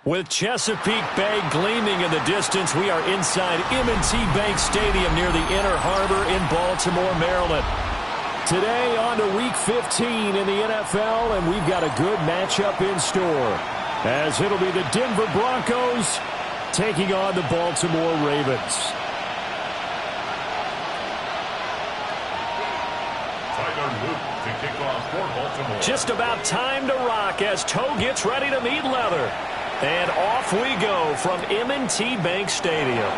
With Chesapeake Bay gleaming in the distance, we are inside M&T Bank Stadium near the Inner Harbor in Baltimore, Maryland. Today on to Week 15 in the NFL, and we've got a good matchup in store, as it'll be the Denver Broncos taking on the Baltimore Ravens. Just about time to rock as Toe gets ready to meet leather. And off we go from M&T Bank Stadium.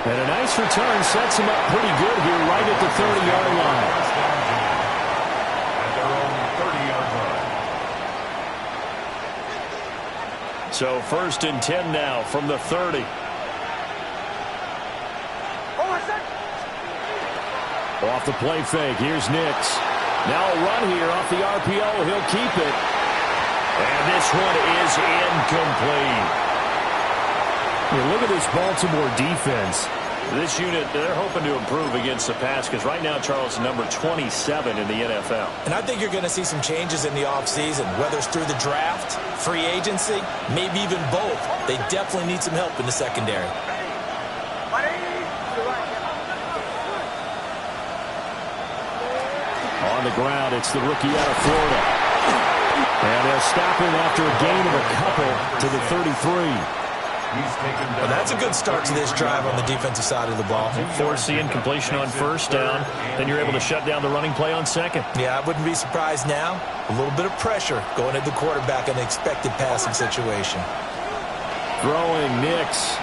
And a nice return sets him up pretty good here right at the 30-yard line. At their own 30-yard line. So 1st and 10 now from the 30. Off the play fake. Here's Nix. Now a run here off the RPO. He'll keep it. And this one is incomplete. Look at this Baltimore defense. This unit, they're hoping to improve against the pass because right now, Charles, number 27 in the NFL. And I think you're going to see some changes in the offseason, whether it's through the draft, free agency, maybe even both. They definitely need some help in the secondary. On the ground, it's the rookie out of Florida. And they'll stop him after a gain of a couple to the 33. Well, that's a good start to this drive on the defensive side of the ball. Force the incompletion on 1st down. Then you're able to shut down the running play on 2nd. Yeah, I wouldn't be surprised now. A little bit of pressure going at the quarterback in an expected passing situation. Throwing Nix.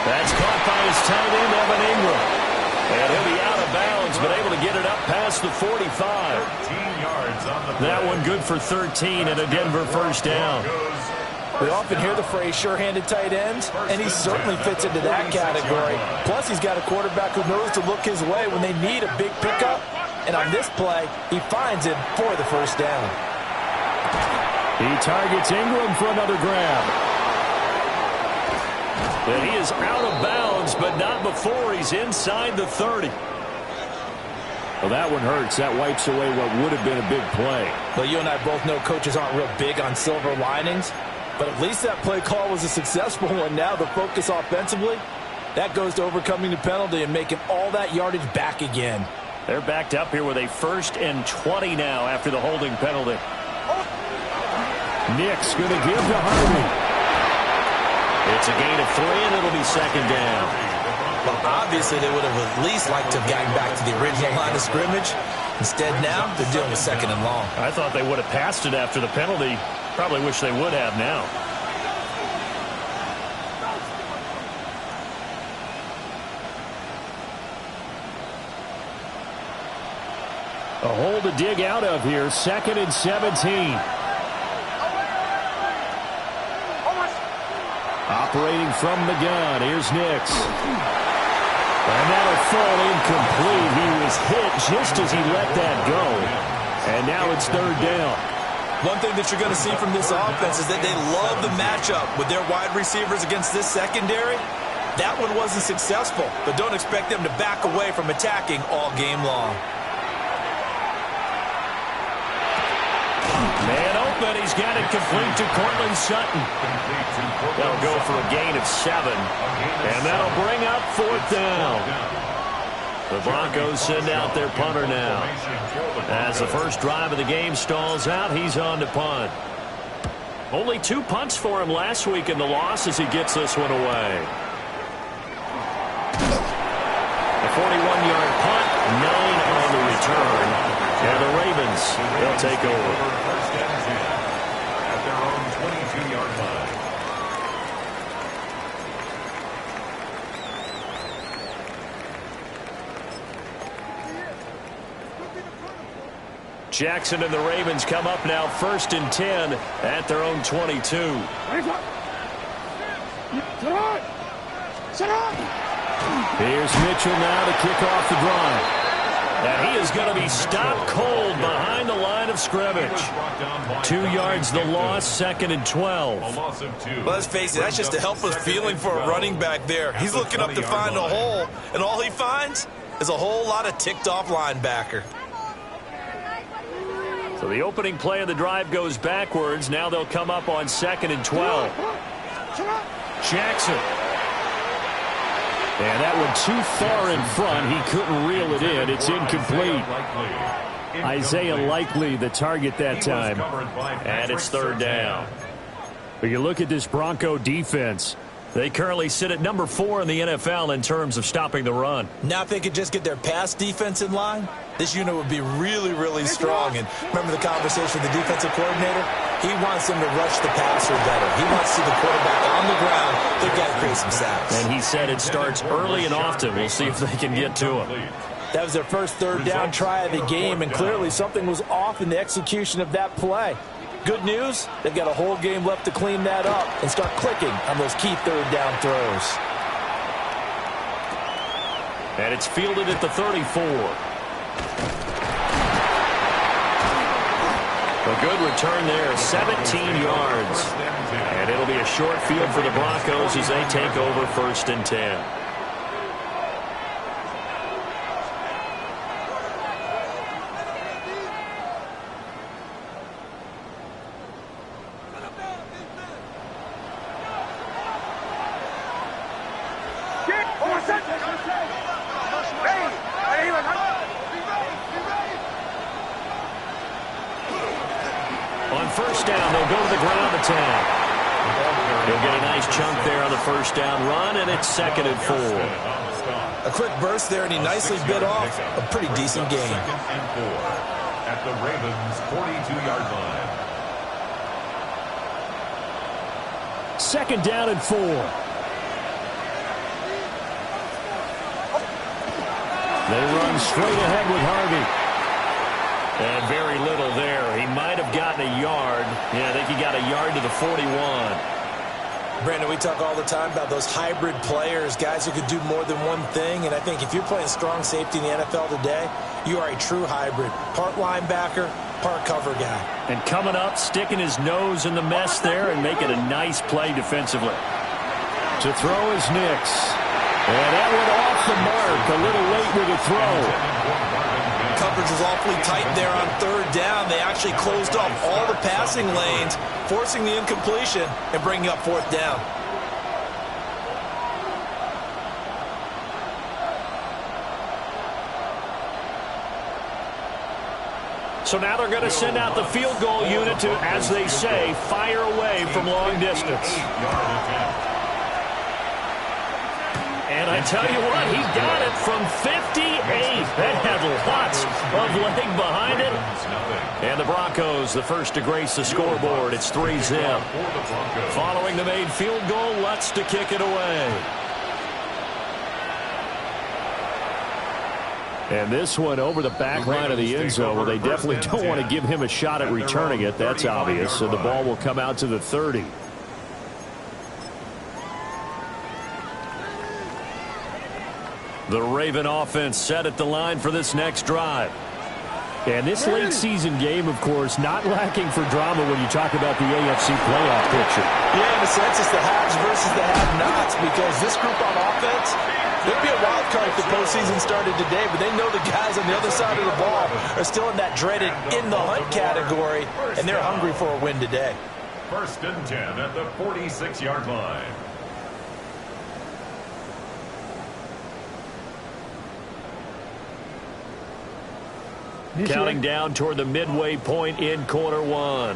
That's caught by his tight end, Evan Ingram. And he'll be out of bounds, but able to get it up past the 45. 13 yards on the that one good for 13 and a Denver 1st down. We often hear the phrase sure-handed tight ends, and he certainly fits into that category. Plus, he's got a quarterback who knows to look his way when they need a big pickup. And on this play, he finds it for the 1st down. He targets Ingram for another grab. And he is out of bounds, but not before he's inside the 30. Well, that one hurts. That wipes away what would have been a big play. Well, you and I both know coaches aren't real big on silver linings. But at least that play call was a successful one. Now the focus offensively, that goes to overcoming the penalty and making all that yardage back again. They're backed up here with a 1st and 20 now after the holding penalty. Nix going to give to Harvey. It's a gain of 3, and it'll be 2nd down. Well, obviously they would have at least liked to have gotten back to the original line of scrimmage. Instead now, they're dealing with 2nd and long. I thought they would have passed it after the penalty. Probably wish they would have now. A hole to dig out of here. 2nd and 17. Operating from the gun. Here's Nix. And that'll fall incomplete. He was hit just as he let that go. And now it's 3rd down. One thing that you're going to see from this offense is that they love the matchup with their wide receivers against this secondary. That one wasn't successful, but don't expect them to back away from attacking all game long. Man open, he's got it complete to Courtland Sutton. They'll go for a gain of 7, and that'll bring up 4th down. The Broncos send out their punter now. As the first drive of the game stalls out, he's on to punt. Only 2 punts for him last week in the loss as he gets this one away. A 41-yard punt, 9 on the return. And the Ravens, they'll take over. At their own 22-yard line. Jackson and the Ravens come up now 1st and 10 at their own 22. Here's Mitchell now to kick off the drive. And he is going to be stopped cold behind the line of scrimmage. 2 yards the loss, 2nd and 12. Well, let's face it, that's just a helpless feeling for a running back there. He's looking up to find a hole, and all he finds is a whole lot of ticked-off linebacker. So the opening play of the drive goes backwards. Now they'll come up on 2nd and 12. Jackson. And that one too far in front. He couldn't reel it in. It's incomplete. Isaiah Likely the target that time. And it's 3rd down. But you look at this Bronco defense. They currently sit at number 4 in the NFL in terms of stopping the run. Now if they could just get their pass defense in line, this unit would be really, really strong. And remember the conversation with the defensive coordinator? He wants them to rush the passer better. He wants to see the quarterback on the ground. They've got to create some sacks. And he said it starts early and often. We'll see if they can get to him. That was their first third down try of the game, and clearly something was off in the execution of that play. Good news, they've got a whole game left to clean that up and start clicking on those key third down throws. And it's fielded at the 34. A good return there, 17 yards. And it'll be a short field for the Broncos as they take over 1st and 10. On 1st down, they'll go to the ground attack. He'll get a nice chunk there on the 1st down run, and it's 2nd and 4. A quick burst there, and he nicely bit off a pretty decent gain. 2nd and 4 at the Ravens' 42-yard line. 2nd down and 4. They run straight ahead with Harvey. And very little there. He might have gotten a yard. Yeah, I think he got a yard to the 41. Brandon, we talk all the time about those hybrid players, guys who could do more than one thing. And I think if you're playing strong safety in the NFL today, you are a true hybrid. Part linebacker, part cover guy. And coming up, sticking his nose in the mess there and making a nice play defensively. To throw is Nix. And that went off the mark. A little late with the throw. Coverage was awfully tight there on 3rd down. They actually closed off all the passing lanes, forcing the incompletion and bringing up 4th down. So now they're going to send out the field goal unit to, as they say, fire away from long distance. And I tell you what, he got it from 58. That had lots of leg behind it. And the Broncos, the first to grace the scoreboard. It's 3-zip. Following the made field goal, Lutz to kick it away. And this one over the back line of the end zone. Well, they definitely don't want to give him a shot at returning it. That's obvious. So the ball will come out to the 30. The Raven offense set at the line for this next drive. And this late season game, of course, not lacking for drama when you talk about the AFC playoff picture. Yeah, in a sense, it's the haves versus the have-nots, because this group on offense, they'd be a wild card if the postseason started today, but they know the guys on the other side of the ball are still in that dreaded in-the-hunt category, and they're hungry for a win today. 1st and 10 at the 46-yard line. Counting down toward the midway point in quarter 1.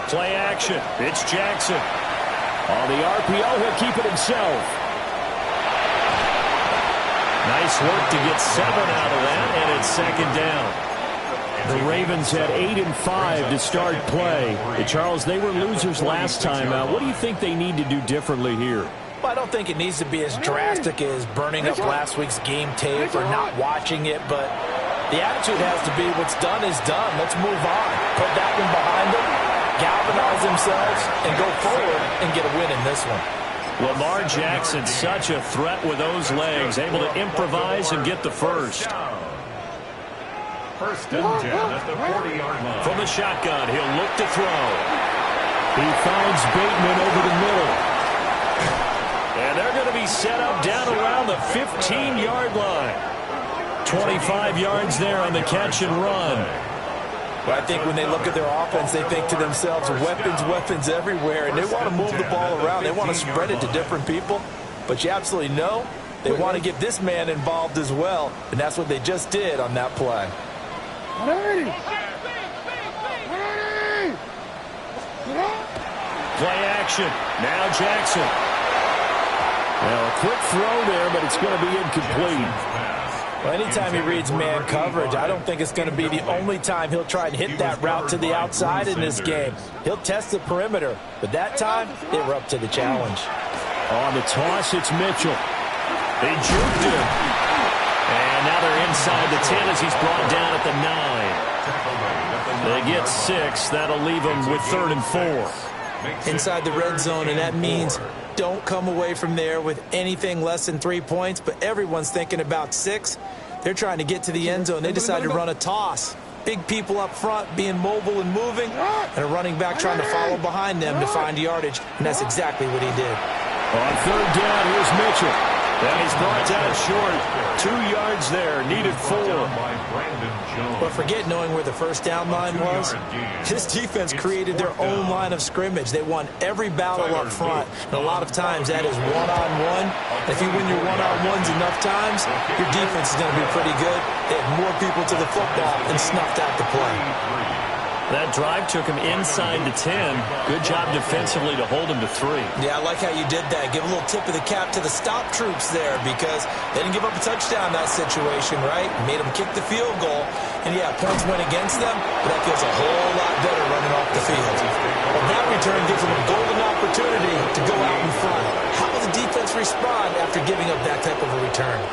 Play action. It's Jackson. On the RPO, he'll keep it himself. Nice work to get 7 out of that, and it's 2nd down. The Ravens had 8 and 5 to start play. And Charles, they were losers last time out. What do you think they need to do differently here? Well, I don't think it needs to be as drastic as burning up last week's game tape or not watching it, but the attitude has to be what's done is done. Let's move on. Put that one behind them, galvanize themselves, and go forward and get a win in this one. Lamar Jackson, such a threat with those legs, able to improvise and get the first. 1st and 10 at the 40-yard line. From the shotgun, he'll look to throw. He finds Bateman over the middle. And they're going to be set up down around the 15-yard line. 25 yards there on the catch and run. Well, I think when they look at their offense, they think to themselves, weapons, weapons everywhere, and they want to move the ball around. They want to spread it to different people. But you absolutely know they want to get this man involved as well, and that's what they just did on that play. Play action. Now Jackson. Now a quick throw there, but it's going to be incomplete. Well, anytime he reads man coverage, I don't think it's going to be the only time he'll try and hit that route to the outside in this game. He'll test the perimeter, but that time, they were up to the challenge. On the toss, it's Mitchell. They juked him. And now they're inside the 10 as he's brought down at the 9. They get 6. That'll leave them with 3rd and 4. Inside the red zone, and that means don't come away from there with anything less than 3 points, but everyone's thinking about 6. They're trying to get to the end zone. They decide to run a toss. Big people up front being mobile and moving, and a running back trying to follow behind them to find yardage, and that's exactly what he did. On 3rd down, here's Mitchell. And he's brought down short. 2 yards there, needed 4. But forget knowing where the first down line was. His defense created their own line of scrimmage. They won every battle up front. And a lot of times that is one-on-one. If you win your one-on-ones enough times, your defense is going to be pretty good. They had more people to the football and snuffed out the play. That drive took him inside the 10. Good job defensively to hold him to 3. Yeah, I like how you did that. Give a little tip of the cap to the stop troops there because they didn't give up a touchdown in that situation, right? Made them kick the field goal. And, yeah, points went against them, but that feels a whole lot better running off the field. Well, that return gives them a golden opportunity to go out in front. How will the defense respond after giving up that type of a return?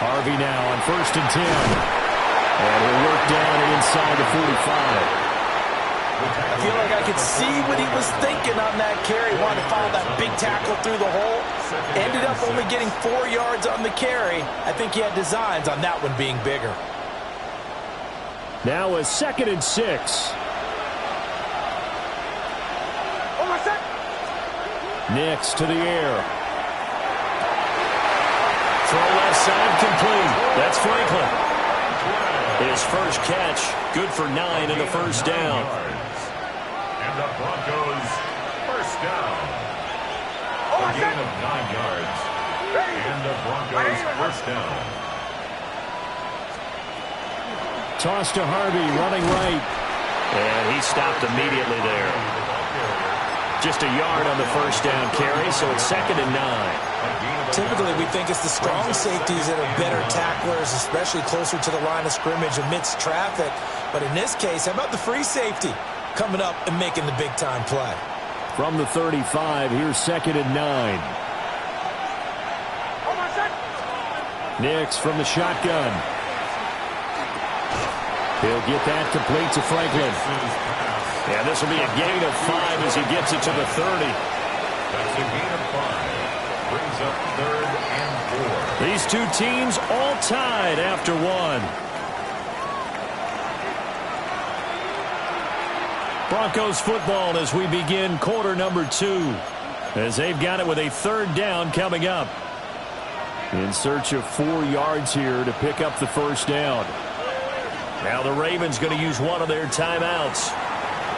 Harvey now on 1st and 10. And he'll work down inside the 45. I feel like I could see what he was thinking on that carry. Wanted to follow that big tackle through the hole. Ended up only getting 4 yards on the carry. I think he had designs on that one being bigger. Now a 2nd and 6. Nix to the air. Throw left side complete. That's Franklin. His first catch, good for 9 in the first down. And the Broncos first down. A gain of 9 yards. And the Broncos first down. Toss to Harvey, running right. And he stopped immediately there. Just a yard on the first down carry, so it's 2nd and 9. Typically, we think it's the strong safeties that are better tacklers, especially closer to the line of scrimmage amidst traffic. But in this case, how about the free safety coming up and making the big-time play? From the 35, here's 2nd and 9. Nix from the shotgun. He'll get that complete to Franklin. Yeah, this will be a gain of 5 as he gets it to the 30. That's a gain of 5. Brings up 3rd and 4. These two teams all tied after 1. Broncos football as we begin quarter number 2. As they've got it with a 3rd down coming up. In search of 4 yards here to pick up the first down. Now the Ravens going to use one of their timeouts.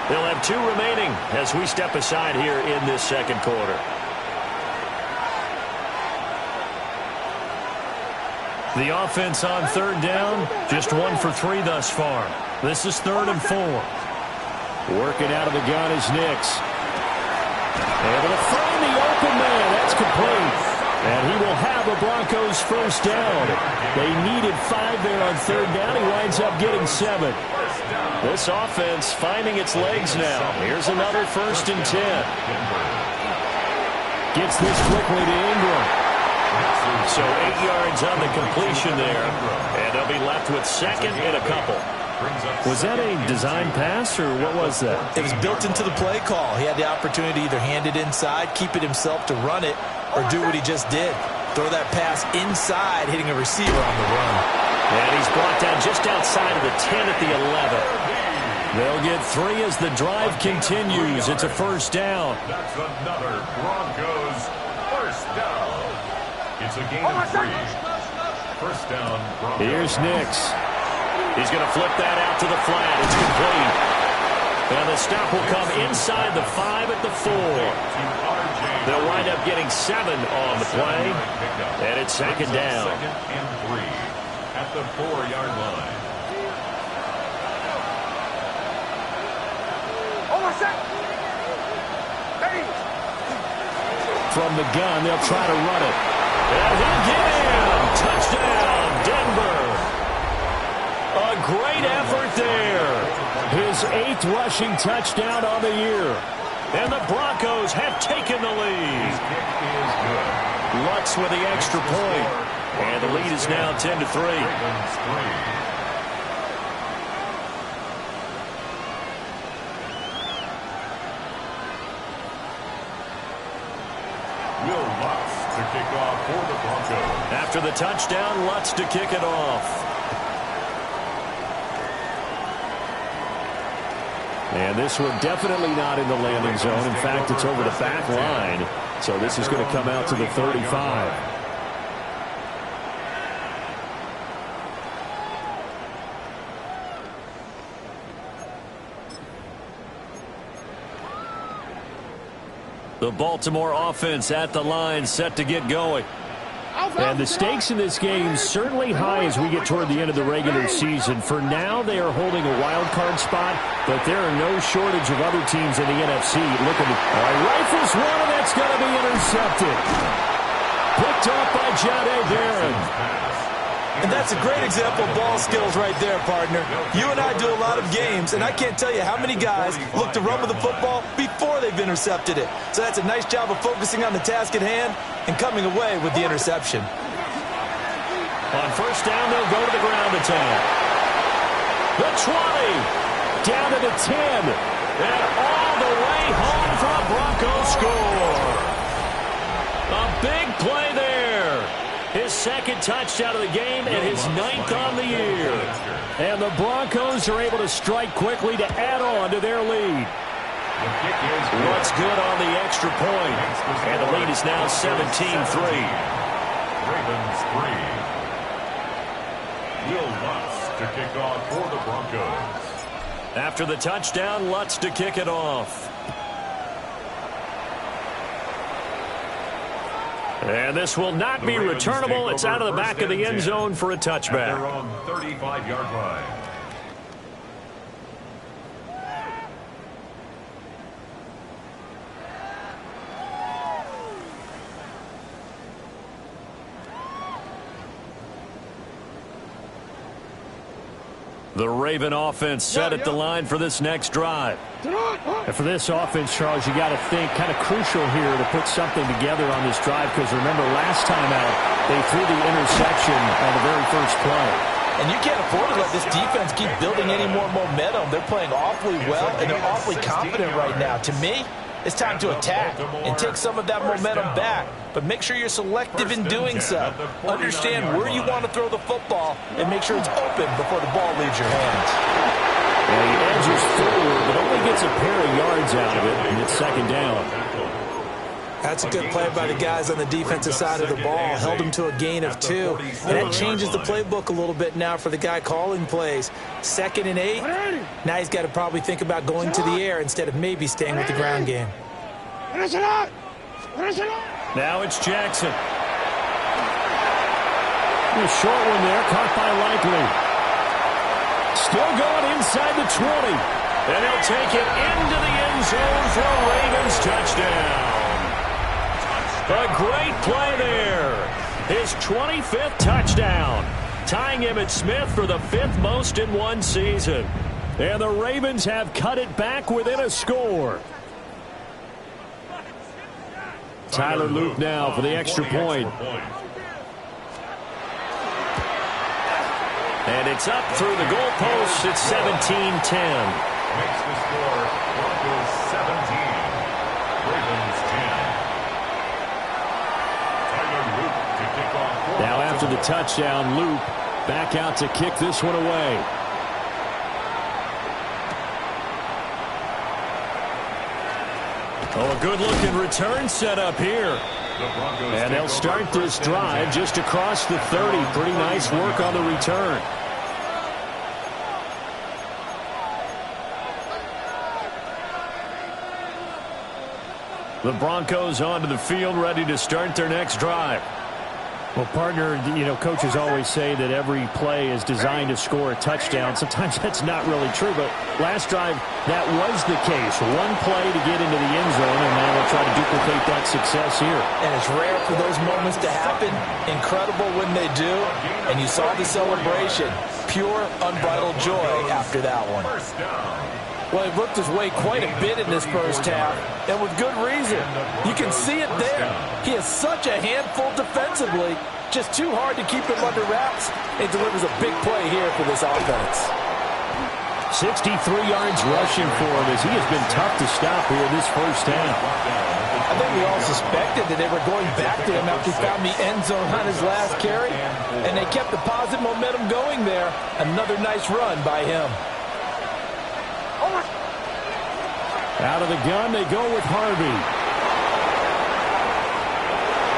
They'll have 2 remaining as we step aside here in this second quarter. The offense on 3rd down, just 1 for 3 thus far. This is 3rd and 4. Working out of the gun is Nix. Able to find the open man. That's complete. And he will have a Broncos first down. They needed 5 there on 3rd down. He winds up getting 7. This offense finding its legs now. Here's another 1st and 10. Gets this quickly to Ingram. So 8 yards on the completion there. And they'll be left with 2nd and a couple. Was that a design pass, or what was that? It was built into the play call. He had the opportunity to either hand it inside, keep it himself to run it, or do what he just did. Throw that pass inside, hitting a receiver on the run. And he's brought down just outside of the 10 at the 11. They'll get 3 as the drive continues. It's a first down. That's another Broncos first down. It's a gain of 3. First down, Broncos. Here's Nix. He's going to flip that out to the flat. It's complete. And the stop will come inside the 5 at the 4. They'll wind up getting 7 on the play. And it's second down. Second and 3 at the 4-yard line. From the gun, they'll try to run it. And he'll get in. Touchdown, Denver. A great effort there. His 8th rushing touchdown on the year. And the Broncos have taken the lead. His kick is good. Lutz with the extra point. And the lead is now 10-3. Ravens 3. Will Lutz to kick off for the Broncos. After the touchdown, Lutz to kick it off. And this one definitely not in the landing zone. In fact, it's over the back line. So this is going to come out to the 35. The Baltimore offense at the line, set to get going. And the stakes in this game certainly high as we get toward the end of the regular season. For now, they are holding a wild card spot, but there are no shortage of other teams in the NFC looking to rifles one, and that's going to be intercepted. Picked up by Jahdae Barron. And that's a great example of ball skills right there, partner. You and I do a lot of games, and I can't tell you how many guys look to run with the football before they've intercepted it. So that's a nice job of focusing on the task at hand and coming away with the interception. On first down, they'll go to the ground attack. The 20, down to the 10, and all the way home for a Broncos score. A big play there. His second touchdown of the game and his 9th on the year. And the Broncos are able to strike quickly to add on to their lead. What's good on the extra point? And the lead is now 17-3. Ravens 3. Will Lutz to kick off for the Broncos. After the touchdown, Lutz to kick it off. And this will not be returnable. It's out of the back of the end zone for a touchback. At their own 35-yard line. The Raven offense set at the line for this next drive. And for this offense, Charles, you got to think kind of crucial here to put something together on this drive, because remember last time out they threw the interception on the very first play. And you can't afford to let this defense keep building any more momentum. They're playing awfully well, and they're awfully confident right now. To me, it's time to attack and take some of that momentum back. But make sure you're selective in doing so. Understand where you want to throw the football and make sure it's open before the ball leaves your hands. Well, he edges forward, but only gets a pair of yards out of it, and it's second down. That's a good play by the guys on the defensive side of the ball. Held him to a gain of 2. And that changes the playbook a little bit now for the guy calling plays. 2nd and 8. Now he's got to probably think about going to the air instead of maybe staying with the ground game. Now it's Jackson. A short one there, caught by Likely. Still going inside the 20. And he'll take it into the end zone for a Ravens touchdown. A great play there. His 25th touchdown, tying Emmitt Smith for the 5th most in one season. And the Ravens have cut it back within a score. Tyler Luke now for the extra point. And it's up through the goalposts. It's 17-10. Makes the score Broncos 17, Ravens 10. Now after the touchdown, Luke back out to kick this one away. Oh, a good-looking return set up here. And they'll start this drive just across the 30. Pretty nice work on the return. The Broncos onto the field, ready to start their next drive. Well, partner, coaches always say that every play is designed to score a touchdown. Sometimes that's not really true, but last drive, that was the case. One play to get into the end zone, and now they'll try to duplicate that success here. And it's rare for those moments to happen. Incredible when they do. And you saw the celebration. Pure, unbridled joy after that one. Well, he worked his way quite a bit in this first half, and with good reason. You can see it there. He is such a handful defensively, just too hard to keep him under wraps, and delivers a big play here for this offense. 63 yards rushing for him as he has been tough to stop here this first half. I think we all suspected that they were going back to him after he found the end zone on his last carry, and they kept the positive momentum going there. Another nice run by him. Out of the gun, they go with Harvey.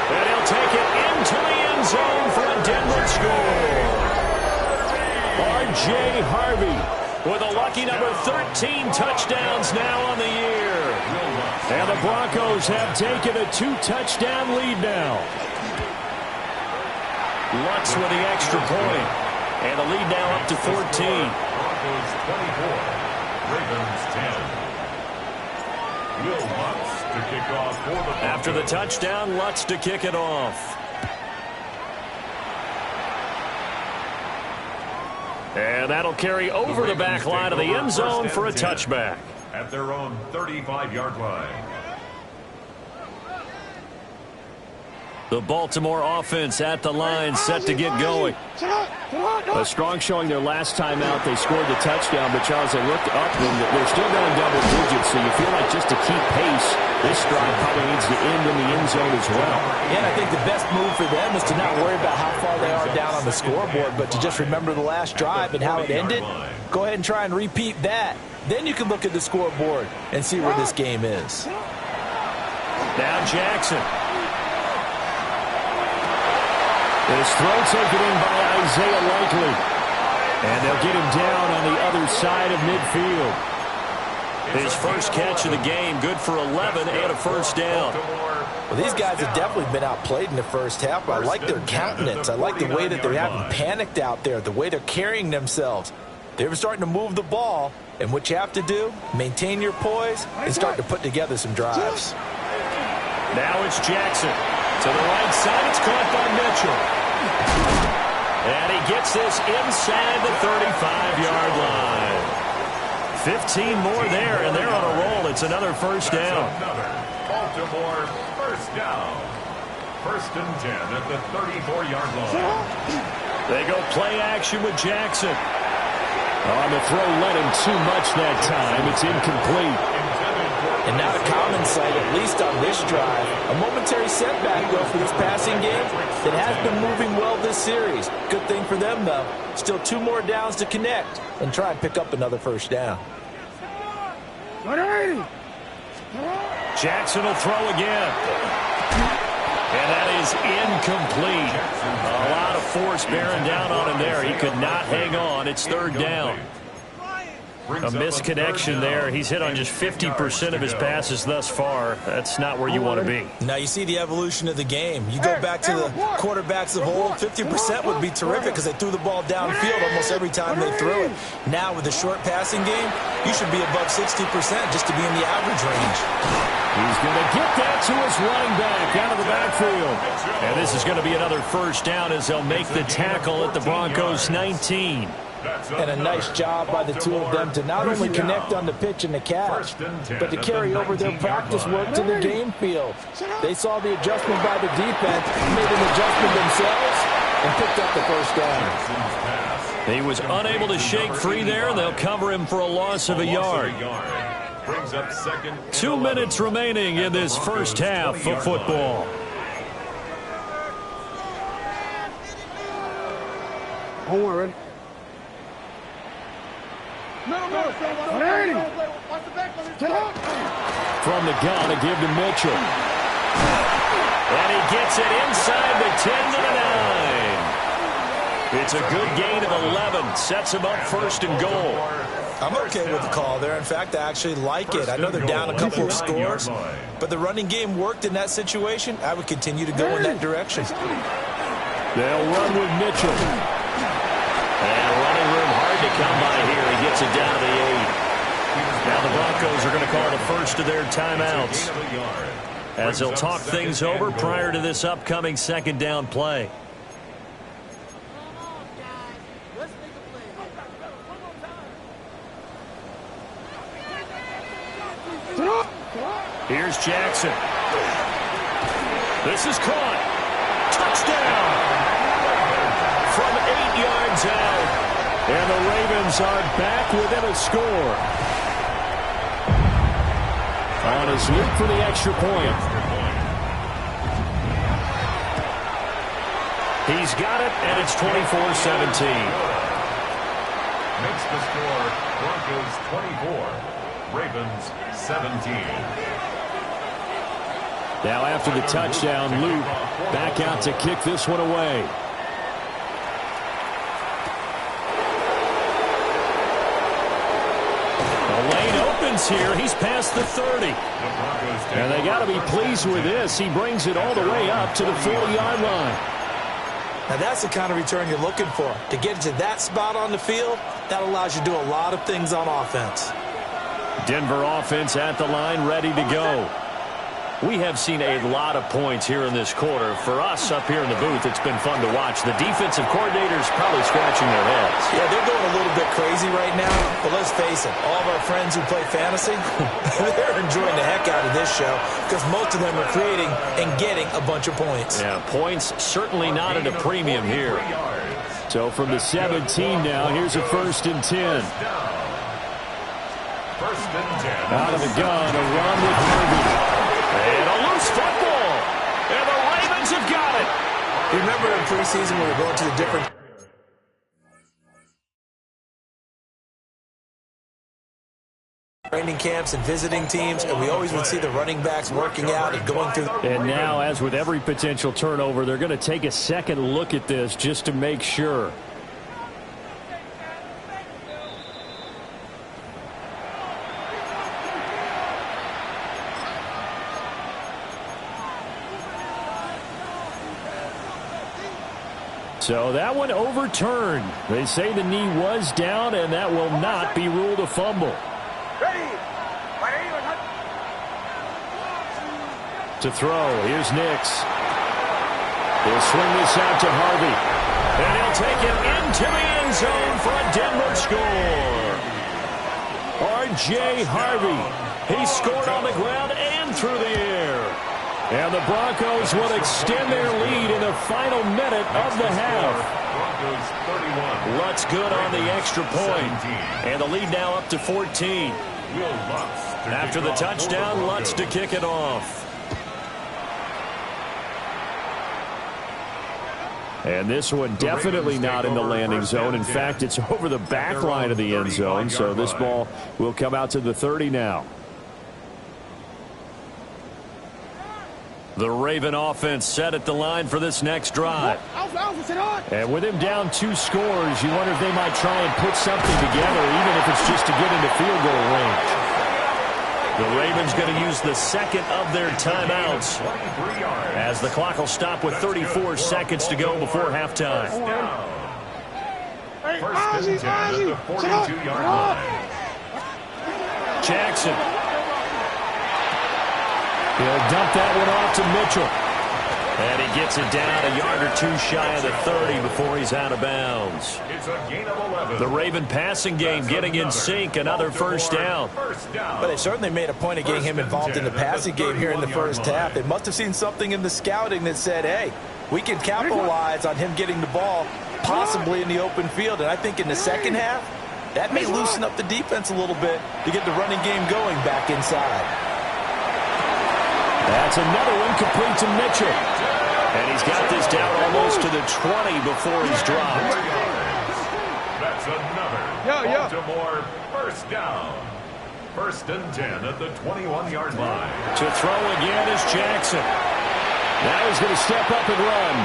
And he'll take it into the end zone for a Denver score. R.J. Harvey with a lucky number 13 touchdowns now on the year. And the Broncos have taken a 2-touchdown lead now. Lutz with the extra point. And the lead now up to 14. Broncos 24, Ravens 10. Will Lutz to kick off for the Broncos. After the touchdown, Lutz to kick it off. And that'll carry over the back line of the end zone for a touchback. At their own 35-yard line. The Baltimore offense at the line, set to get going. A strong showing their last time out. They scored the touchdown, but Charles, they looked up and they're still going double digits, so you feel like just to keep pace, this drive probably needs to end in the end zone as well. Yeah, and I think the best move for them is to not worry about how far they are down on the scoreboard, but to just remember the last drive and how it ended. Go ahead and try and repeat that. Then you can look at the scoreboard and see where this game is. Now Jackson. His throw taken in by Isaiah Likely. And they'll get him down on the other side of midfield. His first catch of the game, good for 11 and a first down. Well, these guys have definitely been outplayed in the first half, but I like their countenance. I like the way that they haven't panicked out there, the way they're carrying themselves. They were starting to move the ball, and what you have to do, maintain your poise and start to put together some drives. Now it's Jackson. To the right side, it's caught by Mitchell. And he gets this inside the 35-yard line. 15 more there, and they're on a roll. It's another first down. Baltimore first down. First and 10 at the 34-yard line. They go play action with Jackson. On the throw, led him too much that time. It's incomplete. And not a common sight, at least on this drive. A momentary setback, though, for this passing game that has been moving well this series. Good thing for them, though. Still 2 more downs to connect and try and pick up another first down. Jackson will throw again. And that is incomplete. A lot of force bearing down on him there. He could not hang on. It's third down. A misconnection there. He's hit on just 50% of his passes thus far. That's not where you want to be. Now you see the evolution of the game. You go back to the quarterbacks of old, 50% would be terrific because they threw the ball downfield almost every time they threw it. Now with the short passing game, you should be above 60% just to be in the average range. He's going to get that to his running back out of the backfield. And this is going to be another first down as they'll make the tackle at the Broncos 19. And a nice job by the two of them to not only connect on the pitch and the catch, but to carry over their practice work to the game field. They saw the adjustment by the defense, made an adjustment themselves, and picked up the first down. He was unable to shake free there, and they'll cover him for a loss of a yard. 2 minutes remaining in this first half of football. Don't worry. From the gun, a give to Mitchell. And he gets it inside the 10 to the 9. It's a good gain of 11. Sets him up first and goal. I'm okay with the call there. In fact, I actually like it. I know they're down a couple of scores, but the running game worked in that situation. I would continue to go in that direction. They'll run with Mitchell. And running room hard to come by here. He gets it down to the 8. Now the Broncos are going to call the first of their timeouts, as they'll talk things over prior to this upcoming second down play. Here's Jackson. This is caught. Touchdown. From 8 yards out. And the Ravens are back within a score. On his leap for the extra point. He's got it, and it's 24-17. Makes the score Broncos 24, Ravens 17. Now after the touchdown, Luke back out to kick this one away. The lane opens here. He's past the 30. And they got to be pleased with this. He brings it all the way up to the 40-yard line. Now that's the kind of return you're looking for. To get to that spot on the field, that allows you to do a lot of things on offense. Denver offense at the line, ready to go. We have seen a lot of points here in this quarter. For us up here in the booth, it's been fun to watch. The defensive coordinators probably scratching their heads. Yeah, they're going a little bit crazy right now. But let's face it, all of our friends who play fantasy, they're enjoying the heck out of this show because most of them are creating and getting a bunch of points. Yeah, points certainly not at a premium here. So from the 17 now, here's a 1st and 10. Out of the gun, a run with Harvey. And a loose football. And the Ravens have got it. Remember in preseason when we were going to the different training camps and visiting teams, and we always would see the running backs working out and going through. And now, as with every potential turnover, they're going to take a second look at this just to make sure. So that one overturned. They say the knee was down, and that will not be ruled a fumble. To throw, here's Nix. He'll swing this out to Harvey. And he'll take it into the end zone for a Denver score. R.J. Harvey. He scored on the ground and through the air. And the Broncos will extend their lead in the final minute of the half. Lutz good on the extra point. And the lead now up to 14. After the touchdown, Lutz to kick it off. And this one definitely not in the landing zone. In fact, it's over the back line of the end zone. So this ball will come out to the 30 now. The Raven offense set at the line for this next drive. And with him down 2 scores, you wonder if they might try and put something together, even if it's just to get into field goal range. The Ravens going to use the second of their timeouts as the clock will stop with 34 seconds to go before halftime. First and 10 at the 42-yard line. Jackson. He'll dump that one off to Mitchell. And he gets it down a yard or 2 shy of the 30 before he's out of bounds. It's a gain of 11. The Raven passing game getting in sync. Another first down. But they certainly made a point of getting him involved in the passing game here in the first half. They must have seen something in the scouting that said, hey, we can capitalize on him getting the ball possibly in the open field. And I think in the second half, that may loosen up the defense a little bit to get the running game going back inside. That's another one complete to Mitchell. And he's got this down almost to the 20 before he's dropped. That's another Baltimore first down. First and 10 at the 21-yard line. To throw again is Jackson. Now he's going to step up and run.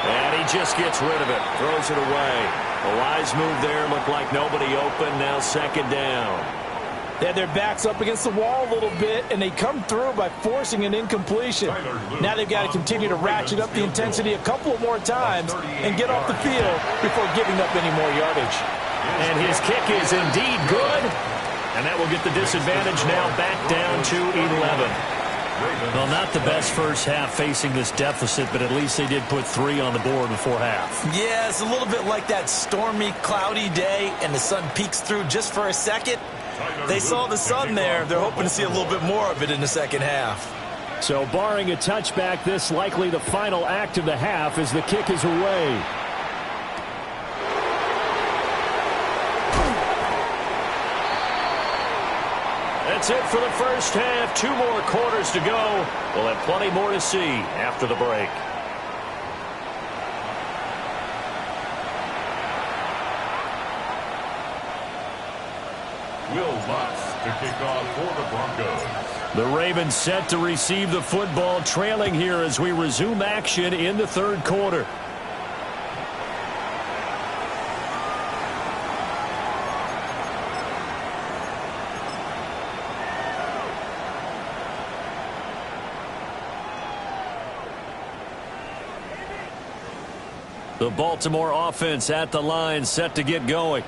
And he just gets rid of it, throws it away. A wise move there, looked like nobody open, now second down. They had their backs up against the wall a little bit, and they come through by forcing an incompletion. Now they've got to continue to ratchet up the intensity a couple of more times and get off the field before giving up any more yardage. And his kick is indeed good. And that will get the disadvantage now back down to 11. Well, not the best first half facing this deficit, but at least they did put 3 on the board before half. Yeah, it's a little bit like that stormy, cloudy day, and the sun peeks through just for a second. They saw the sun there. They're hoping to see a little bit more of it in the second half. So barring a touchback, this likely the final act of the half as the kick is away. That's it for the first half. 2 more quarters to go. We'll have plenty more to see after the break. Will Lutz to kick off for the Broncos. The Ravens set to receive the football, trailing here as we resume action in the third quarter. The Baltimore offense at the line, set to get going.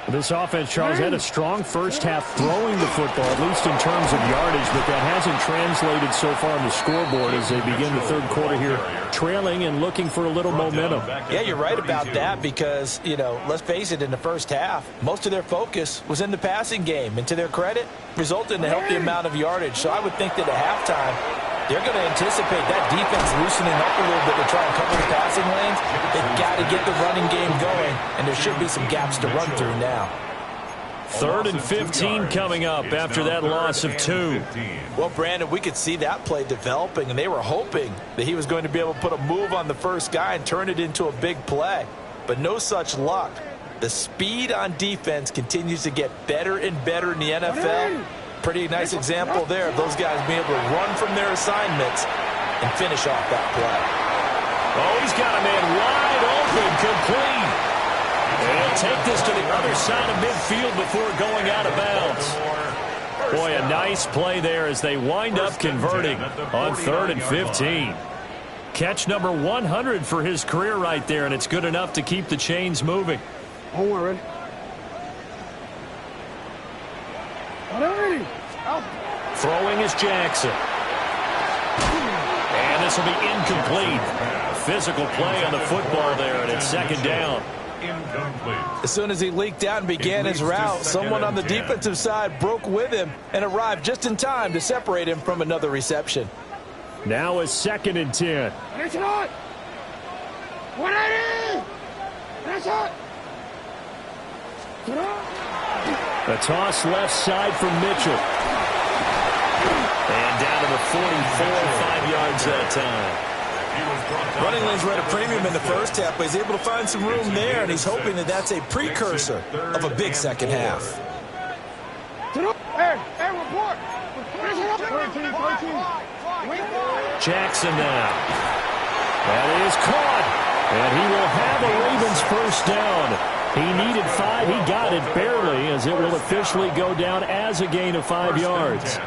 This offense, Charles, had a strong first half throwing the football, at least in terms of yardage, but that hasn't translated so far on the scoreboard as they begin the third quarter here, trailing and looking for a little momentum. Yeah, you're right about that because, you know, let's face it, in the first half, most of their focus was in the passing game. And to their credit, resulted in a healthy amount of yardage. So I would think that at halftime, they're going to anticipate that defense loosening up a little bit to try and cover the passing lanes. They've got to get the running game going, and there should be some gaps to run through now. 3rd and 15 coming up after that loss of 2. Well, Brandon, we could see that play developing, and they were hoping that he was going to be able to put a move on the first guy and turn it into a big play. But no such luck. The speed on defense continues to get better and better in the NFL. Pretty nice example there of those guys being able to run from their assignments and finish off that play. Oh, he's got a man wide open, complete. And he'll take this to the other side of midfield before going out of bounds. Boy, a nice play there as they wind up converting on 3rd and 15. Catch number 100 for his career right there, and it's good enough to keep the chains moving. Don't worry. Throwing is Jackson. And this will be incomplete. Physical play on the football there, and it's second down. As soon as he leaked out and began his route, someone on the defensive side broke with him and arrived just in time to separate him from another reception. Now a 2nd and 10. A toss left side from Mitchell. And down to the 44, 5 yards that time. Running lanes were at a premium in the first half, but he's able to find some room there, and he's hoping that that's a precursor of a big second half. Jackson now. That is caught. And he will have a Ravens first down. He needed 5. He got it barely as it will officially go down as a gain of 5 yards.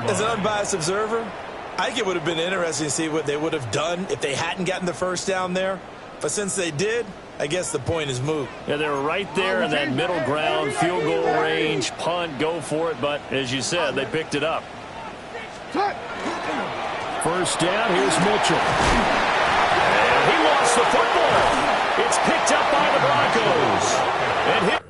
As an unbiased observer, I think it would have been interesting to see what they would have done if they hadn't gotten the first down there. But since they did, I guess the point is moot. Yeah, they were right there in that middle ground, field goal range, punt, go for it. But as you said, they picked it up. First down, here's Mitchell. And he lost the football. It's picked up by the Broncos. And here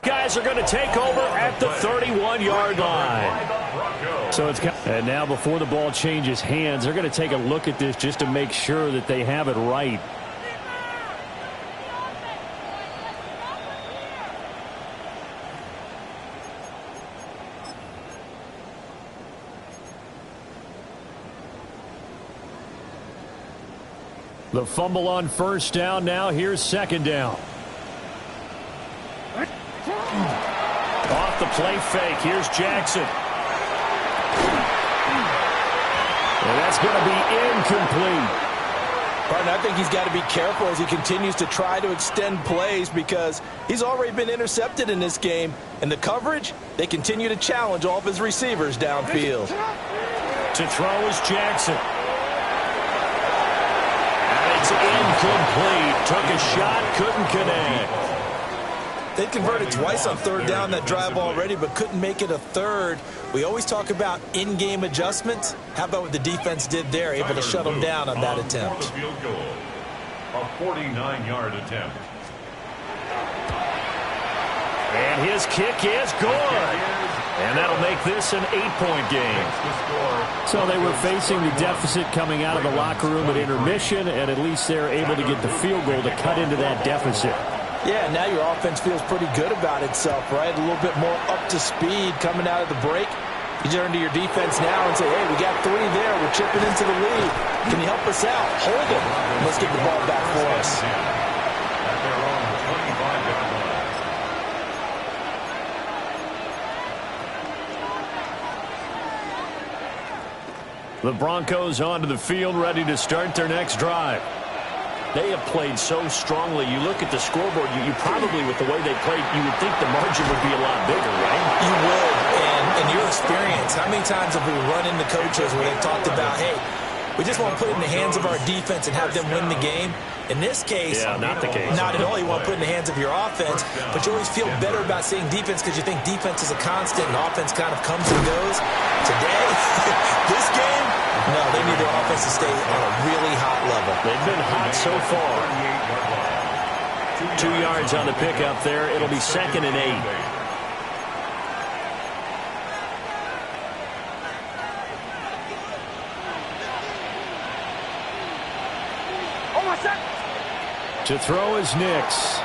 guys are going to take over at the 31-yard line. So it's and now before the ball changes hands, they're going to take a look at this just to make sure that they have it right. The fumble on first down. Now here's second down. Off the play fake. Here's Jackson. That's going to be incomplete. Partner, I think he's got to be careful as he continues to try to extend plays because he's already been intercepted in this game. And the coverage, they continue to challenge all of his receivers downfield. To throw is Jackson. And it's incomplete. Took a shot, couldn't connect. They converted twice on third down that drive already, but couldn't make it a third. We always talk about in-game adjustments. How about what the defense did there, able to shut them down on that attempt? Field goal. A 49-yard attempt. And his kick is good. And that'll make this an 8-point game. So they were facing the deficit coming out of the locker room at intermission, and at least they're able to get the field goal to cut into that deficit. Yeah, now your offense feels pretty good about itself, right? A little bit more up to speed coming out of the break. You turn to your defense now and say, hey, we got 3 there. We're chipping into the lead. Can you help us out? Hold them. Let's get the ball back for us. At their own 25-yard line. The Broncos onto the field, ready to start their next drive. They have played so strongly. You look at the scoreboard, you probably, with the way they played, you would think the margin would be a lot bigger, right? You would. And in your experience, how many times have we run into coaches where they've talked about, hey, we just want to put it in the hands of our defense and have them win the game? In this case, not the case. Not at all. You want to put it in the hands of your offense, but you always feel better about saying defense because you think defense is a constant and offense kind of comes and goes. Today, this game, no, they need their offense to stay on a really hot level. They've been hot so far. 2 yards on the pickup there. It'll be 2nd and 8. To throw is Nix.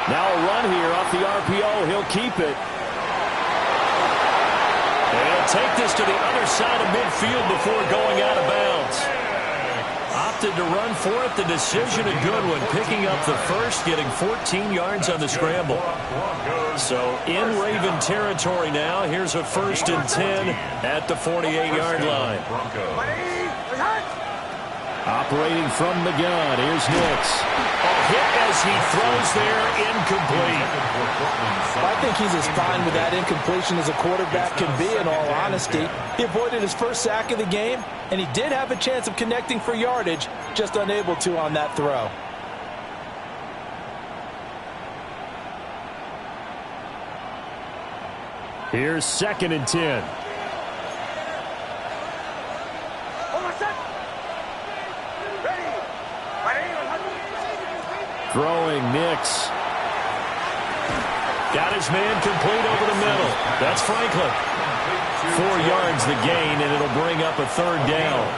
Now a run here off the RPO. He'll keep it. And he'll take this to the other side of midfield before going out of bounds. Opted to run for it. The decision a good one. Picking up the first, getting 14 yards on the scramble. So in Raven territory now. Here's a 1st and 10 at the 48-yard line. Operating from the gun, here's Nix. Hit as he throws there, incomplete. I think he's as fine with that incompletion as a quarterback can be, in all honesty. He avoided his first sack of the game, and he did have a chance of connecting for yardage, just unable to on that throw. Here's 2nd and 10. Throwing Nix. Got his man complete over the middle. That's Franklin. 4 yards the gain, and it'll bring up a 3rd down.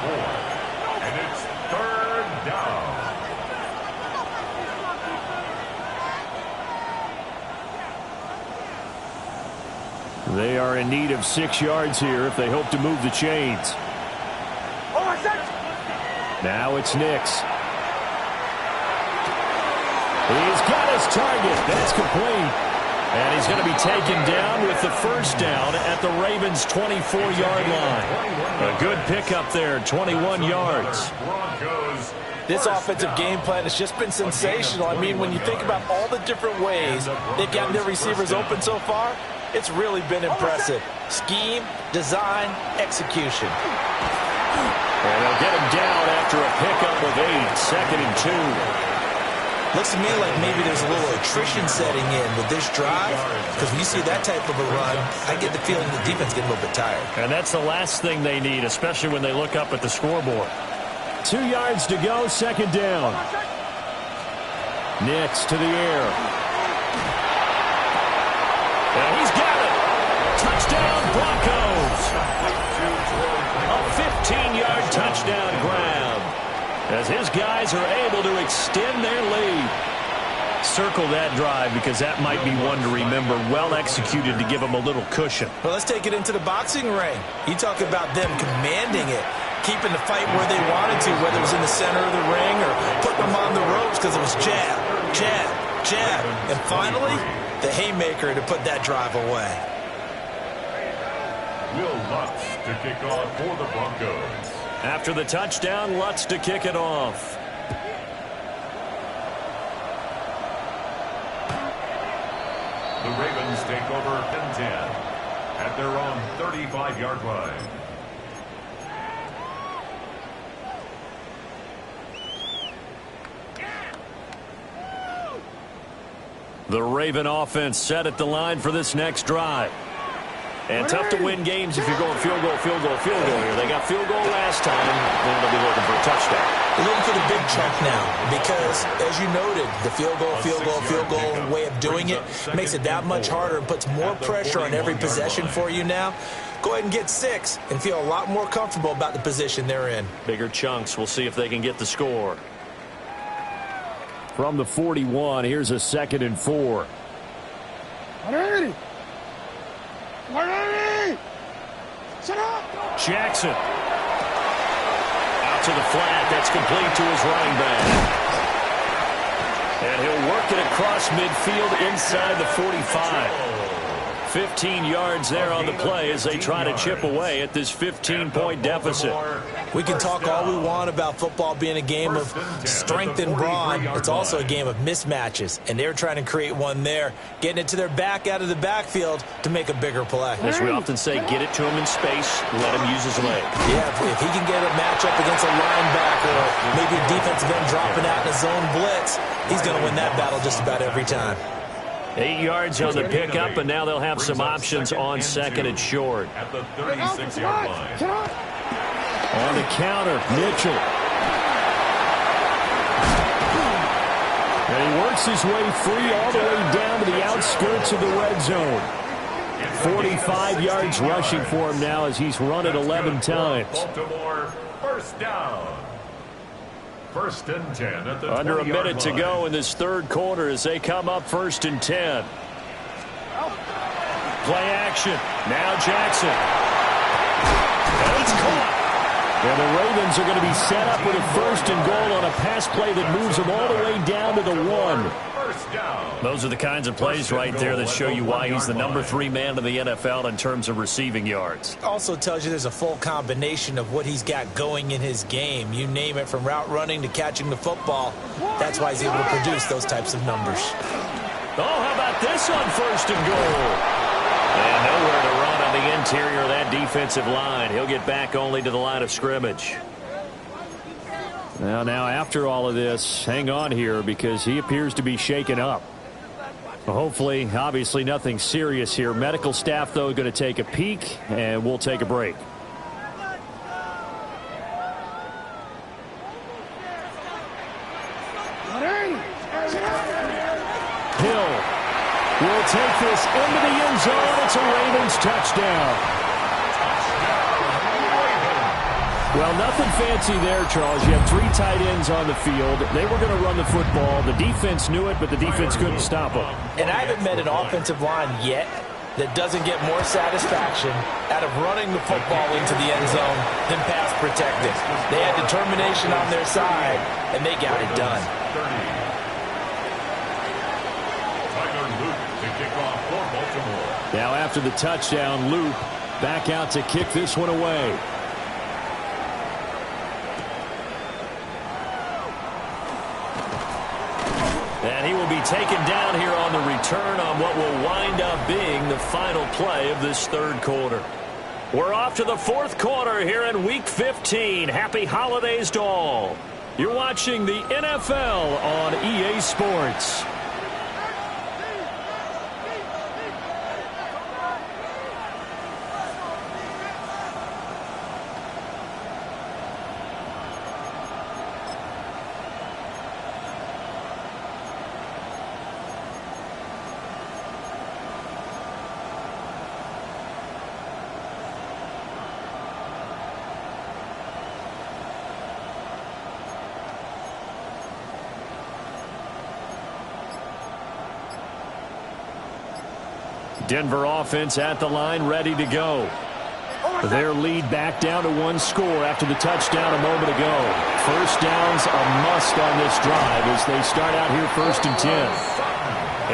And it's 3rd down. They are in need of 6 yards here if they hope to move the chains. Now it's Nix. He's got his target. That's complete. And he's going to be taken down with the 1st down at the Ravens' 24-yard line. A good pickup there, 21 yards. This offensive game plan has just been sensational. I mean, when you think about all the different ways they've gotten their receivers open so far, it's really been impressive. Scheme, design, execution. And they'll get him down after a pickup of 8, 2nd and 2. Looks to me like maybe there's a little attrition setting in with this drive, because when you see that type of a run, I get the feeling the defense getting a little bit tired. And that's the last thing they need, especially when they look up at the scoreboard. 2 yards to go, 2nd down. Nix to the air. And he's got it. Touchdown, Broncos. A 15-yard touchdown grab, as his guys are able to extend their lead. Circle that drive, because that might be one to remember. Well executed to give them a little cushion. Well, let's take it into the boxing ring. You talk about them commanding it, keeping the fight where they wanted to, whether it was in the center of the ring or putting them on the ropes, because it was jab, jab, jab. And finally, the haymaker to put that drive away. Will Lutz to kick off for the Broncos. After the touchdown, Lutz to kick it off. The Ravens take over 10-10 at their own 35-yard line. The Raven offense set at the line for this next drive. And tough to win games if you're going field goal here. They got field goal last time, and they'll be looking for a touchdown. They're looking for the big chunk now because, as you noted, the field goal way of doing it makes it that much harder and puts more pressure on every possession for you now. Go ahead and get 6 and feel a lot more comfortable about the position they're in. Bigger chunks. We'll see if they can get the score. From the 41, here's a 2nd and 4. Jackson. Out to the flat. That's complete to his running back. And he'll work it across midfield inside the 45. 15 yards there on the play as they try to chip away at this 15-point deficit. We can talk all we want about football being a game of strength and brawn. It's also a game of mismatches, and they're trying to create one there, getting it to their back out of the backfield to make a bigger play. As we often say, get it to him in space, let him use his leg. Yeah, if he can get a matchup against a linebacker or maybe a defensive end dropping out in a zone blitz, he's going to win that battle just about every time. 8 yards on the pickup, and now they'll have some options on 2nd and short. At the 36-yard line. On the counter, Mitchell. And he works his way free all the way down to the outskirts of the red zone. 45 yards rushing for him now as he's run it 11 times. Baltimore, first down. 1st and 10 at the Under a 20-yard minute to line. go in this third quarter as they come up 1st and 10. Play action. Now Jackson. And it's caught. And the Ravens are going to be set up with a 1st and goal on a pass play that moves them all the way down to the 1. First down. Those are the kinds of plays right there that show you why he's the number 3 man in the NFL in terms of receiving yards. Also tells you there's a full combination of what he's got going in his game. You name it, from route running to catching the football. That's why he's able to produce those types of numbers. Oh, how about this on 1st and goal? And nowhere to run on the interior of that defensive line. He'll get back only to the line of scrimmage. Now after all of this, hang on here because he appears to be shaken up. Hopefully, obviously nothing serious here. Medical staff, though, going to take a peek, and we'll take a break. Hill will take this into the end zone. It's a Ravens touchdown. Well, nothing fancy there, Charles. You have 3 tight ends on the field. They were going to run the football. The defense knew it, but the defense couldn't stop them. And I haven't met an offensive line yet that doesn't get more satisfaction out of running the football into the end zone than pass protecting. They had determination on their side, and they got it done. Tyler Luke to kick off for Baltimore. Now after the touchdown, Luke back out to kick this one away. And he will be taken down here on the return on what will wind up being the final play of this third quarter. We're off to the fourth quarter here in Week 15. Happy holidays to all. You're watching the NFL on EA Sports. Denver offense at the line, ready to go. Their lead back down to 1 score after the touchdown a moment ago. First down's a must on this drive as they start out here 1st and 10.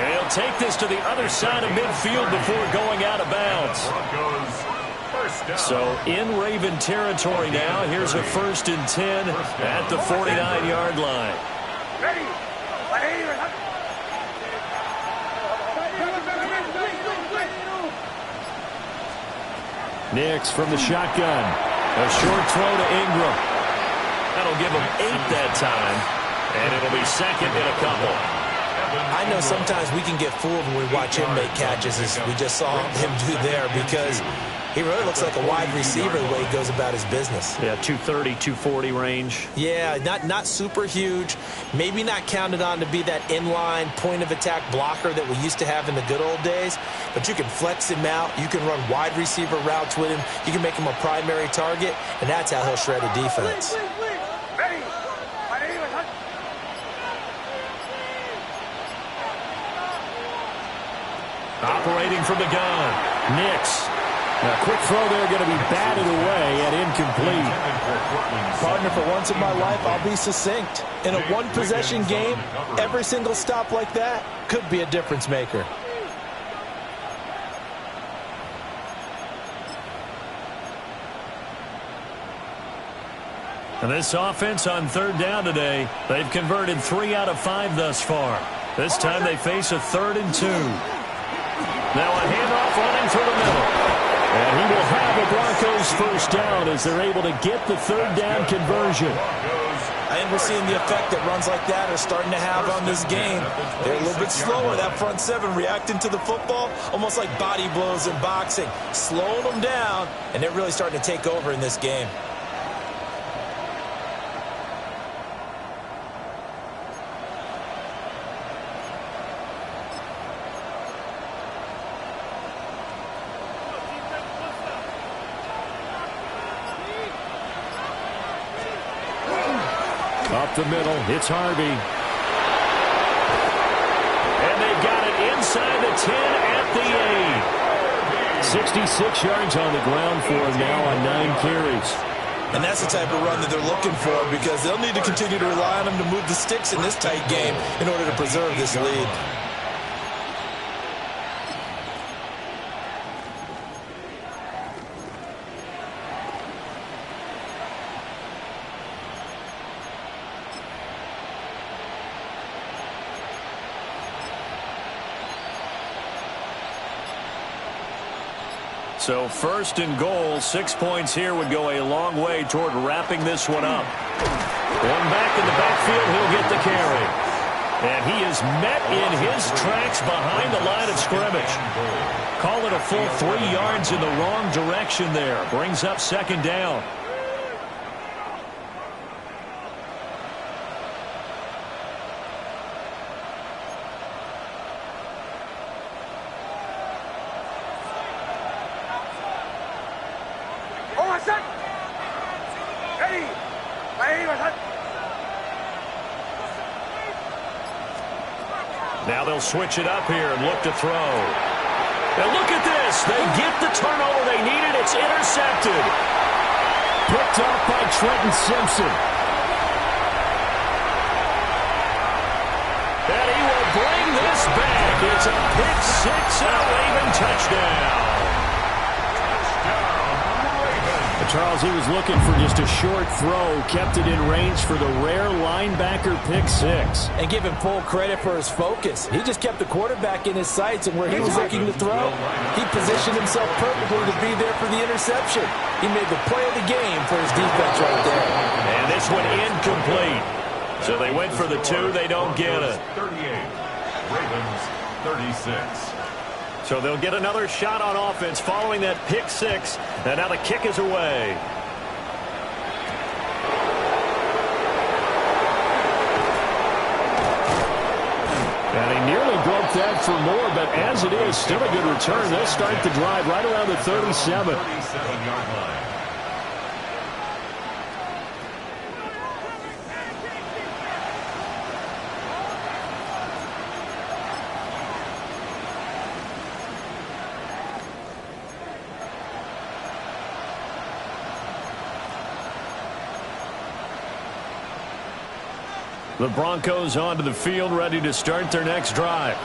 And he'll take this to the other side of midfield before going out of bounds. Broncos, So in Raven territory now. Here's a 1st and 10 at the 49-yard line. Nix from the shotgun. A short throw to Ingram. That'll give him 8 that time. And it'll be 2nd and a couple. I know sometimes we can get fooled when we watch him make catches, as we just saw him do there, because he really looks like a wide receiver the way he goes about his business. Yeah, 230, 240 range. Yeah, not super huge. Maybe not counted on to be that inline point-of-attack blocker that we used to have in the good old days. But you can flex him out. You can run wide receiver routes with him. You can make him a primary target, and that's how he'll shred a defense. Operating from the gun. Nix. A quick throw there, going to be batted away and incomplete. Partner, for once in my life, I'll be succinct. In a one-possession game, every single stop like that could be a difference maker. And this offense on 3rd down today, they've converted 3 out of 5 thus far. This time they face a 3rd and 2. Now a handoff running through the middle. And he will have the Broncos 1st down as they're able to get the 3rd down conversion. I think we're seeing the effect that runs like that are starting to have on this game. They're a little bit slower, that front 7, reacting to the football, almost like body blows in boxing, slowing them down, and they're really starting to take over in this game. Up the middle, it's Harvey. And they've got it inside the 10 at the 8. 66 yards on the ground for him now on 9 carries. And that's the type of run that they're looking for, because they'll need to continue to rely on him to move the sticks in this tight game in order to preserve this lead. So 1st and goal, 6 points here would go a long way toward wrapping this one up. One back in the backfield, he'll get the carry. And he is met in his tracks behind the line of scrimmage. Call it a full 3 yards in the wrong direction there. Brings up 2nd down. Now they'll switch it up here and look to throw. And look at this. They get the turnover they needed. It's intercepted. Picked up by Trenton Simpson. And he will bring this back. It's a pick 6 and a Raven touchdown. Charles, he was looking for just a short throw, kept it in range for the rare linebacker pick 6. And give him full credit for his focus. He just kept the quarterback in his sights, and where he was looking to throw, he positioned himself perfectly to be there for the interception. He made the play of the game for his defense right there. And this one incomplete. So they went for the 2. They don't get it. 38. Ravens 36. So they'll get another shot on offense following that pick 6. And now the kick is away. And he nearly broke that for more, but as it is, still a good return. They'll start the drive right around the 37. 37-yard line. The Broncos onto the field, ready to start their next drive.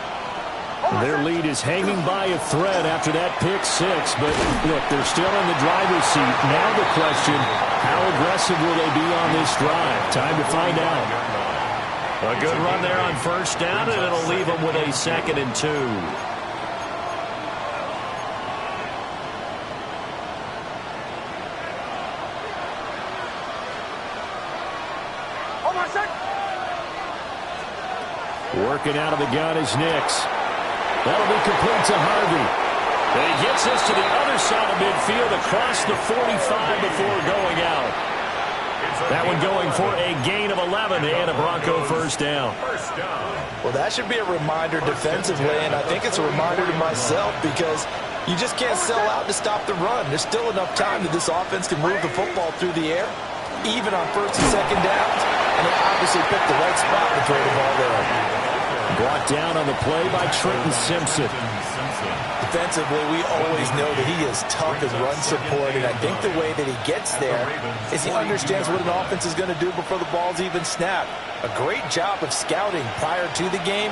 Their lead is hanging by a thread after that pick six, but look, they're still in the driver's seat. Now the question, how aggressive will they be on this drive? Time to find out. A good run there on first down, and it'll leave them with a 2nd and 2. Working out of the gun is Nix. That'll be complete to Harvey. And he gets this to the other side of midfield across the 45 before going out. That one going for a gain of 11 and a Bronco first down. Well, that should be a reminder defensively, and I think it's a reminder to myself because you just can't sell out to stop the run. There's still enough time that this offense can move the football through the air, even on first and second downs, and they obviously picked the right spot to throw the ball there. Brought down on the play by Trenton Simpson. Defensively, we always know that he is tough as run support, and I think the way that he gets there is he understands what an offense is going to do before the ball's even snapped. A great job of scouting prior to the game,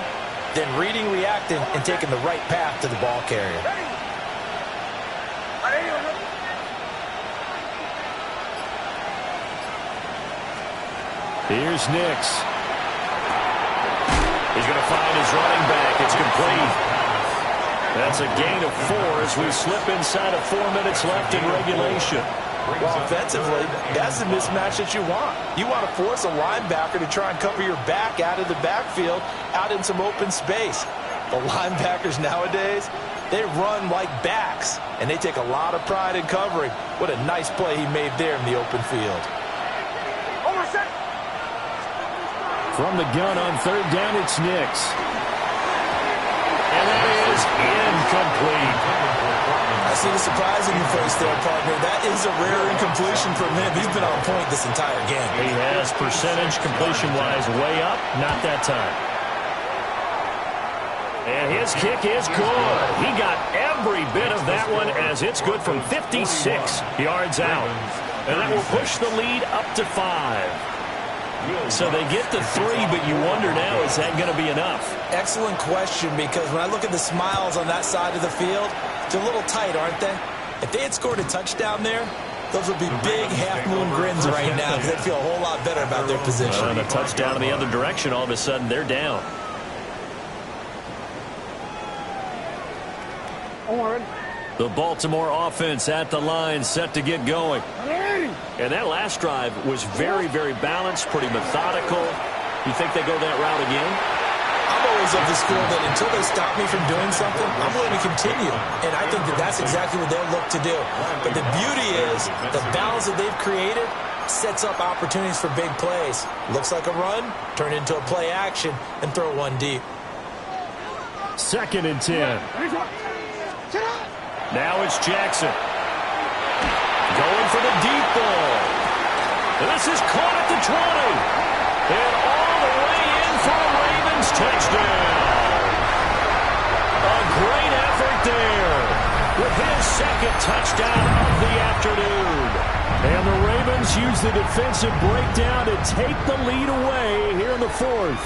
then reading, reacting, and taking the right path to the ball carrier. Here's Nix. He's going to find his running back. It's complete. That's a gain of 4 as we slip inside of 4 minutes left in regulation. Well, offensively, that's the mismatch that you want. You want to force a linebacker to try and cover your back out of the backfield, out in some open space. The linebackers nowadays, they run like backs, and they take a lot of pride in covering. What a nice play he made there in the open field. From the gun on third down, it's Nix. And that is incomplete. I see the surprise in your face there, partner. That is a rare incompletion from him. He's been on point this entire game. He has percentage completion-wise way up. Not that time. And his kick is good. He got every bit of that one as it's good from 56 yards out. And that will push the lead up to 5. So they get the 3, but you wonder now, is that going to be enough? Excellent question, because when I look at the smiles on that side of the field, they're a little tight, aren't they? If they had scored a touchdown there, those would be big half-moon grins right now because they'd feel a whole lot better about their position. And a touchdown in the other direction, all of a sudden they're down. The Baltimore offense at the line, set to get going. And that last drive was very, very balanced, pretty methodical. You think they go that route again? I'm always of the school that until they stop me from doing something, I'm willing to continue. And I think that that's exactly what they'll look to do. But the beauty is the balance that they've created sets up opportunities for big plays. Looks like a run, turn into a play action, and throw one deep. 2nd and 10. Now it's Jackson. Going for the deep ball. This is caught at the 20. And all the way in for a Ravens touchdown. A great effort there with his 2nd touchdown of the afternoon. And the Ravens use the defensive breakdown to take the lead away here in the 4th.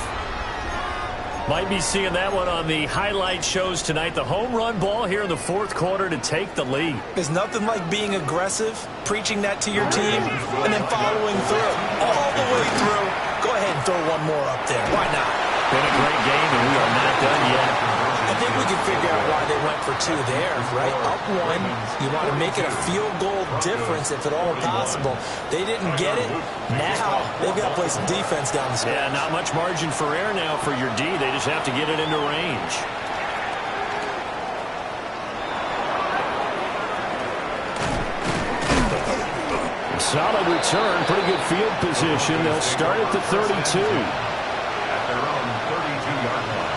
Might be seeing that one on the highlight shows tonight. The home run ball here in the 4th quarter to take the lead. There's nothing like being aggressive, preaching that to your team, and then following through. All the way through. Go ahead and throw one more up there. Why not? Been a great game, and we are not done yet. I think we can figure out why they went for 2 there, right? Up 1, you want to make it a field goal difference if at all possible. They didn't get it. Now they've got to play some defense down the stretch. Yeah, not much margin for error now for your D. They just have to get it into range. Solid return, pretty good field position. They'll start at the 32. At their own 32-yard line.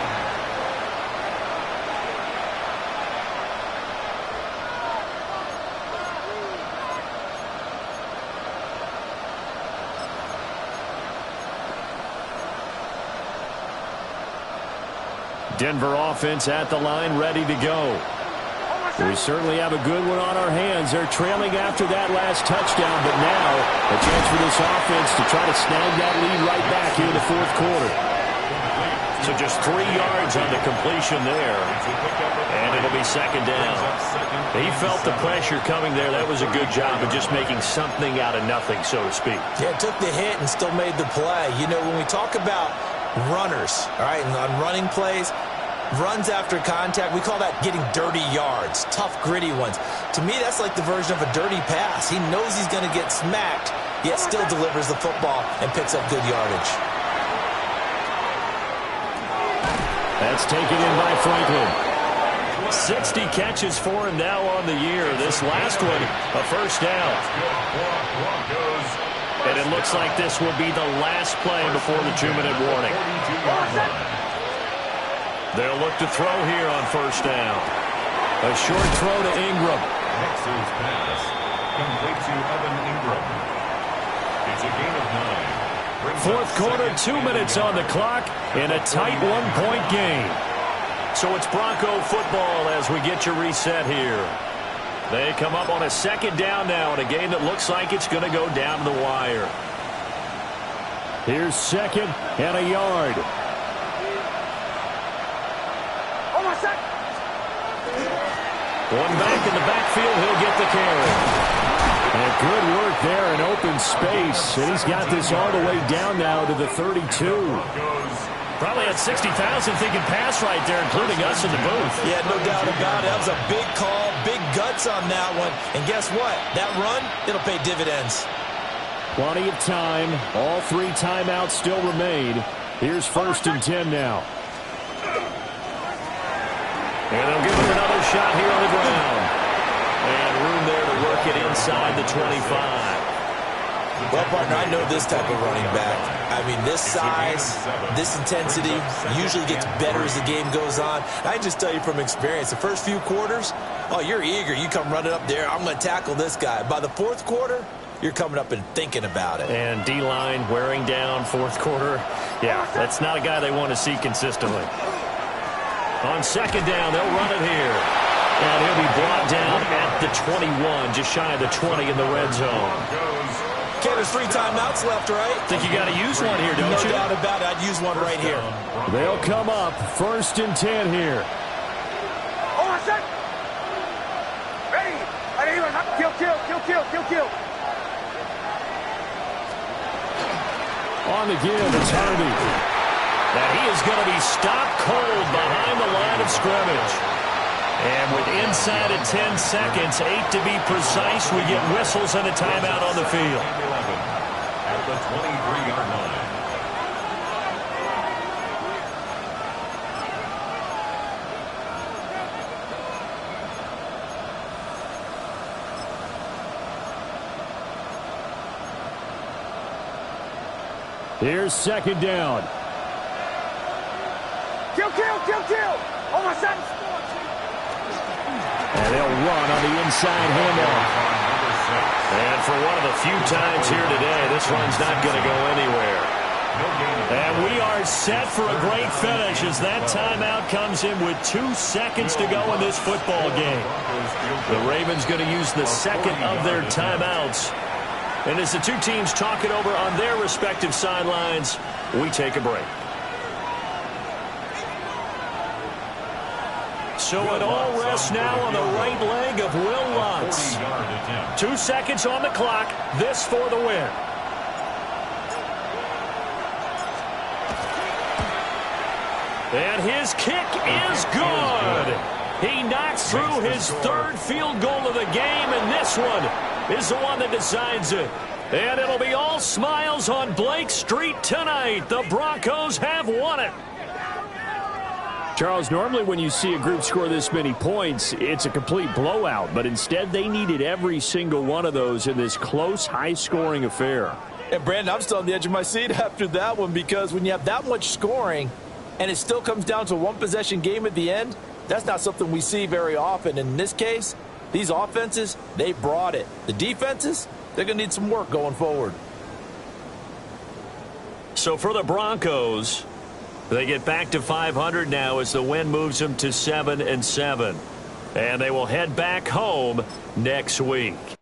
Denver offense at the line, ready to go. We certainly have a good one on our hands. They're trailing after that last touchdown, but now a chance for this offense to try to snag that lead right back here in the 4th quarter. So just 3 yards on the completion there. And it'll be second down. He felt the pressure coming there. That was a good job of just making something out of nothing, so to speak. Yeah, took the hit and still made the play. You know, when we talk about runners, all right, and on running plays, runs after contact, we call that getting dirty yards, tough, gritty ones. To me, that's like the version of a dirty pass. He knows he's going to get smacked, yet still delivers the football and picks up good yardage. That's taken in by Franklin. 60 catches for him now on the year. This last one, a first down. And it looks like this will be the last play before the 2-minute warning. They'll look to throw here on first down. A short throw to Ingram. Nix's pass complete to Evan Ingram. It's a gain of 9. Fourth quarter, 2 minutes on the clock, in a tight 1-point game. So it's Bronco football as we get you reset here. They come up on a second down now in a game that looks like it's going to go down the wire. Here's second and a yard. One back in the backfield, he'll get the carry. And good work there in open space. And he's got this all the way down now to the 32. Probably had 60,000 thinking pass right there, including us in the booth. Yeah, no doubt about it. That was a big call, big guts on that one. And guess what? That run, it'll pay dividends. Plenty of time. All 3 timeouts still remain. Here's first and 10 now. And they'll give him another shot here on the ground. And room there to work it inside the 25. Well, partner, I know this type of running back. I mean, this size, this intensity usually gets better as the game goes on. I just tell you from experience, the first few quarters, oh, you're eager. You come running up there, I'm going to tackle this guy. By the fourth quarter, you're coming up and thinking about it. And D-line wearing down fourth quarter. Yeah, that's not a guy they want to see consistently. On second down, they'll run it here. And he'll be brought down at the 21, just shy of the 20 in the red zone. Okay, there's 3 timeouts left, right? Think you got to use one here, don't you? No doubt about it. I'd use one right here. They'll come up first and 10 here. Hold on, set. Ready. Kill. On the give, it's Harvey. Now he is going to be stopped cold behind the line of scrimmage. And with inside of 10 seconds, 8 to be precise, we get whistles and a timeout on the field. At the 23-yard line. Here's second down. Kill. Hold on, set. And they'll run on the inside handoff. And for one of the few times here today, this one's not going to go anywhere. And we are set for a great finish as that timeout comes in with 2 seconds to go in this football game. The Ravens going to use the second of their timeouts. And as the two teams talk it over on their respective sidelines, we take a break. So it all rests now on the right leg of Will Lutz. 2 seconds on the clock. This for the win. And his kick is good. He knocks through his 3rd field goal of the game, and this one is the one that decides it. And it'll be all smiles on Blake Street tonight. The Broncos have won it. Charles, normally when you see a group score this many points, it's a complete blowout. But instead, they needed every single one of those in this close, high-scoring affair. And, Brandon, I'm still on the edge of my seat after that one because when you have that much scoring and it still comes down to a one-possession game at the end, that's not something we see very often. And in this case, these offenses, they brought it. The defenses, they're going to need some work going forward. So for the Broncos, they get back to 500 now as the win moves them to 7-7. And they will head back home next week.